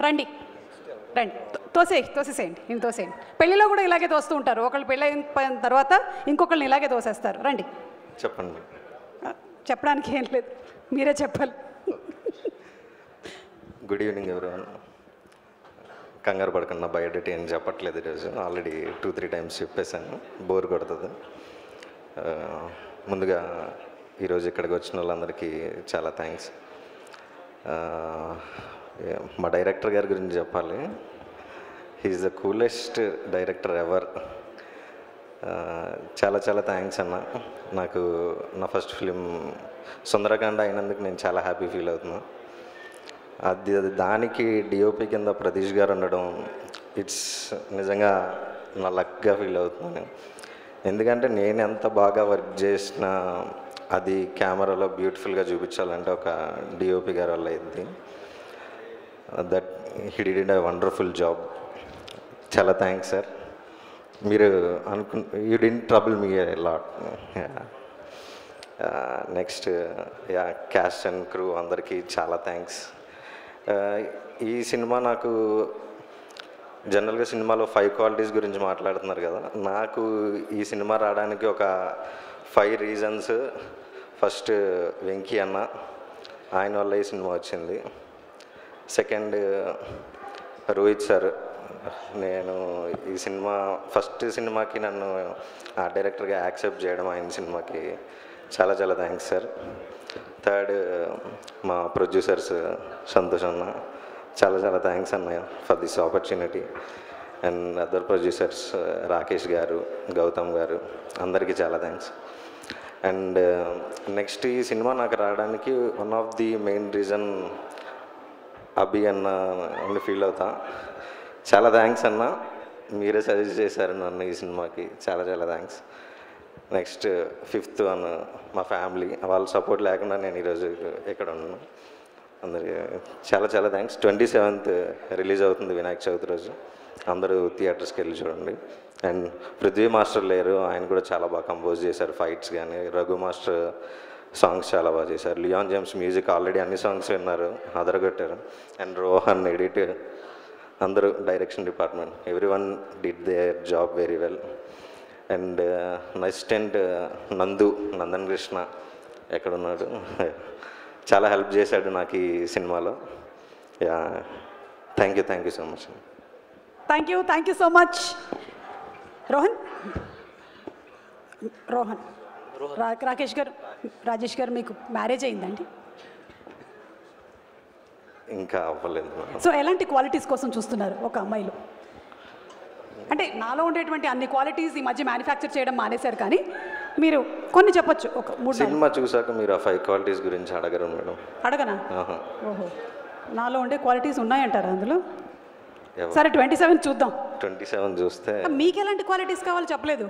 రండి రండి, తోసేసేయండి, నేను తోసేయండి. పెళ్ళిలో కూడా ఇలాగే తోస్తూ ఉంటారు, ఒకళ్ళు పెళ్ళి అయిన తర్వాత ఇంకొకళ్ళని ఇలాగే తోసేస్తారు. రండి. చెప్పండి. చెప్పడానికి ఏం లేదు, మీరే చెప్పాలి. Good evening everyone. కంగారు పడకుండా బయోడేటా ఏం చెప్పట్లేదు ఈరోజు, ఆల్రెడీ 2-3 టైమ్స్ చెప్పేశాను, బోర్ కొడుతుంది. ముందుగా ఈరోజు ఇక్కడికి వచ్చిన వాళ్ళందరికీ చాలా థ్యాంక్స్. మా డైరెక్టర్ గారి గురించి చెప్పాలి. He's the coolest director ever. చాలా చాలా థ్యాంక్స్ అన్న. నాకు నా ఫస్ట్ ఫిలిం సుందరకాండ అయినందుకు నేను చాలా హ్యాపీ ఫీల్ అవుతున్నాను. అది దానికి డిఓపి కింద ప్రతీష్ గారు ఉండడం ఇట్స్ నిజంగా నా లక్గా ఫీల్ అవుతున్నాను. ఎందుకంటే నేను ఎంత బాగా వర్క్ చేసినా అది కెమెరాలో బ్యూటిఫుల్గా చూపించాలంటే ఒక డిఓపి గారు వల్ల అయింది. That he did a wonderful job. చాలా థ్యాంక్స్ సార్. మీరు you didn't trouble me a lot. Next caste and crew అందరికీ చాలా థ్యాంక్స్. ఈ సినిమా నాకు జనరల్గా సినిమాలో 5 క్వాలిటీస్ గురించి మాట్లాడుతున్నారు కదా, నాకు ఈ సినిమా రావడానికి ఒక 5 రీజన్స్. ఫస్ట్ వెంకీ అన్న, ఆయన వల్ల ఈ సినిమా వచ్చింది. సెకండ్ రోహిత్ సార్, నేను ఈ సినిమా ఫస్ట్ సినిమాకి నన్ను ఆర్ట్ డైరెక్టర్గా యాక్సెప్ట్ చేయడం ఆయన సినిమాకి చాలా చాలా థ్యాంక్స్ సార్. థర్డ్ మా ప్రొడ్యూసర్స్ సంతోష్ అన్న, చాలా చాలా థ్యాంక్స్ అన్న for this opportunity. And other producers Rakesh గారు, గౌతమ్ గారు, అందరికీ చాలా థ్యాంక్స్. అండ్ నెక్స్ట్ ఈ సినిమా నాకు రావడానికి one of the main reason Abhi అన్న అని ఫీల్ అవుతా. చాలా థ్యాంక్స్ అన్న, మీరే సజెస్ట్ చేశారు నన్ను ఈ సినిమాకి, చాలా చాలా థ్యాంక్స్. నెక్స్ట్ 5th వన్ మా ఫ్యామిలీ, వాళ్ళ సపోర్ట్ లేకుండా నేను ఈరోజు ఇక్కడ ఉన్నాను. అందరికీ చాలా చాలా థ్యాంక్స్. 27th రిలీజ్ అవుతుంది వినాయక చవితి రోజు, అందరూ థియేటర్స్కి వెళ్ళి చూడండి. అండ్ పృథ్వీ మాస్టర్ లేరు, ఆయన కూడా చాలా బాగా కంపోజ్ చేశారు ఫైట్స్ కానీ. రఘు మాస్టర్ సాంగ్స్ చాలా బాగా చేశారు. లియాన్ జేమ్స్ మ్యూజిక్ ఆల్రెడీ అన్ని సాంగ్స్ విన్నారు, అదరగొట్టారు. అండ్ రోహన్ ఎడిట్, అందరూ direction department, everyone did their job very well. And నా అసిస్టెంట్ నందన్ కృష్ణ ఎక్కడున్నాడు, చాలా హెల్ప్ చేశాడు నాకు ఈ సినిమాలో. Thank you so much. Thank you so much. Rohan Rajesh గారు మీకు మ్యారేజ్ అయిందండి? ఇంకా అవ్వలేదు. సో ఎలాంటి క్వాలిటీస్ కోసం చూస్తున్నారు ఒక అమ్మాయిలో? అంటే నాలో ఉండేటువంటి అన్ని క్వాలిటీస్ ఈ మధ్య మ్యానుఫ్యాక్చర్ చేయడం మానేశారు, కానీ మీరు కొన్ని చెప్పొచ్చు. ఒక 3 సినిమా చూసాక మీరు ఆ 5 క్వాలిటీస్ గురించి అడగరు మేడం? అడగనా? ఓహో, నాలో ఉండే క్వాలిటీస్ ఉన్నాయంటారా అందులో? సరే 27 చూద్దాం. 27 చూస్తే మీకు ఎలాంటి క్వాలిటీస్ కావాలో చెప్పలేదు,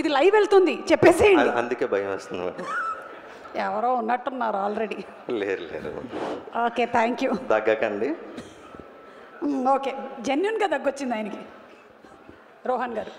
ఇది లైవ్ వెళ్తుంది, చెప్పేసేయండి. అందుకే భయం వస్తుంది మేడం. ఎవరో ఉన్నట్టున్నారు ఆల్రెడీ. లేరు. Okay, thank you. దగ్గకండి. ఓకే, జెన్యున్గా దగ్గొచ్చింది ఆయనకి. రోహన్ గారు.